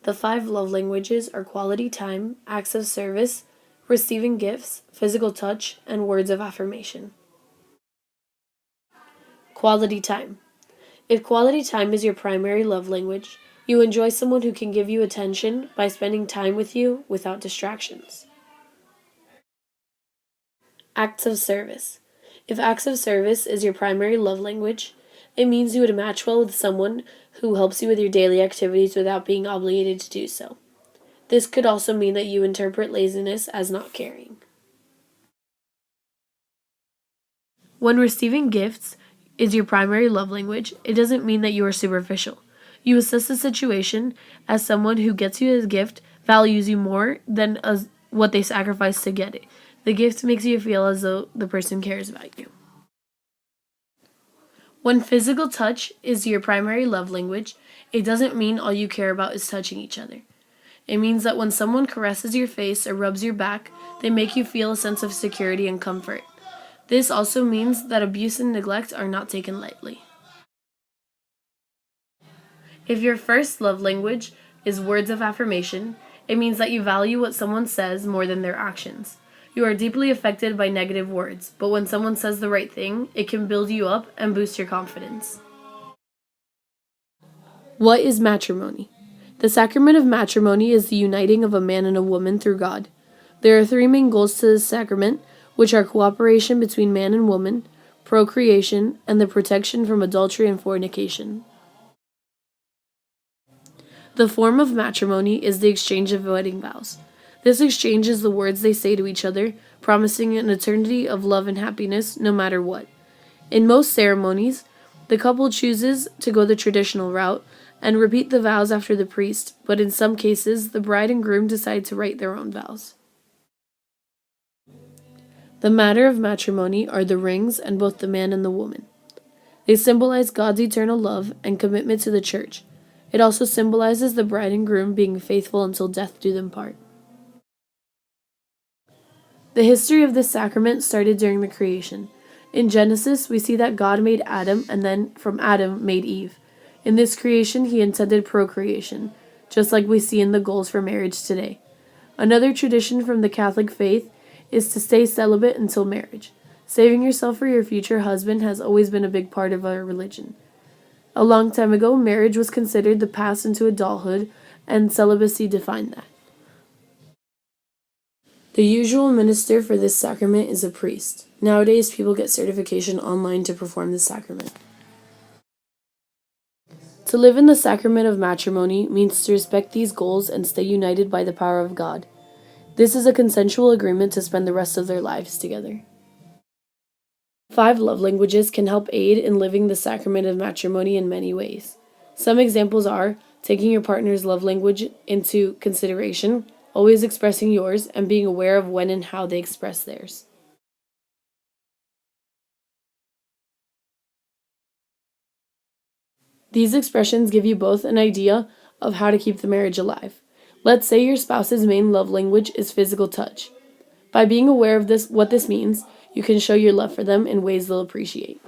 The 5 love languages are quality time, acts of service, receiving gifts, physical touch, and words of affirmation. Quality time. If quality time is your primary love language, you enjoy someone who can give you attention by spending time with you without distractions. Acts of service. If acts of service is your primary love language, it means you would match well with someone who helps you with your daily activities without being obligated to do so. This could also mean that you interpret laziness as not caring. When receiving gifts is your primary love language, it doesn't mean that you are superficial. You assess the situation as someone who gets you a gift values you more than what they sacrifice to get it. The gift makes you feel as though the person cares about you. When physical touch is your primary love language, it doesn't mean all you care about is touching each other. It means that when someone caresses your face or rubs your back, they make you feel a sense of security and comfort. This also means that abuse and neglect are not taken lightly. If your first love language is words of affirmation, it means that you value what someone says more than their actions. You are deeply affected by negative words, but when someone says the right thing, it can build you up and boost your confidence. What is matrimony? The sacrament of matrimony is the uniting of a man and a woman through God. There are 3 main goals to this sacrament, which are cooperation between man and woman, procreation, and the protection from adultery and fornication. The form of matrimony is the exchange of wedding vows. This exchange is the words they say to each other, promising an eternity of love and happiness no matter what. In most ceremonies, the couple chooses to go the traditional route and repeat the vows after the priest, but in some cases, the bride and groom decide to write their own vows. The matter of matrimony are the rings and both the man and the woman. They symbolize God's eternal love and commitment to the church. It also symbolizes the bride and groom being faithful until death do them part. The history of this sacrament started during the creation. In Genesis, we see that God made Adam and then from Adam made Eve. In this creation, he intended procreation, just like we see in the goals for marriage today. Another tradition from the Catholic faith is to stay celibate until marriage. Saving yourself for your future husband has always been a big part of our religion. A long time ago, marriage was considered the pass into adulthood, and celibacy defined that. The usual minister for this sacrament is a priest. Nowadays, people get certification online to perform this sacrament. To live in the sacrament of matrimony means to respect these goals and stay united by the power of God. This is a consensual agreement to spend the rest of their lives together. 5 love languages can help aid in living the sacrament of matrimony in many ways. Some examples are taking your partner's love language into consideration, always expressing yours, and being aware of when and how they express theirs. These expressions give you both an idea of how to keep the marriage alive. Let's say your spouse's main love language is physical touch. By being aware of what this means, you can show your love for them in ways they'll appreciate.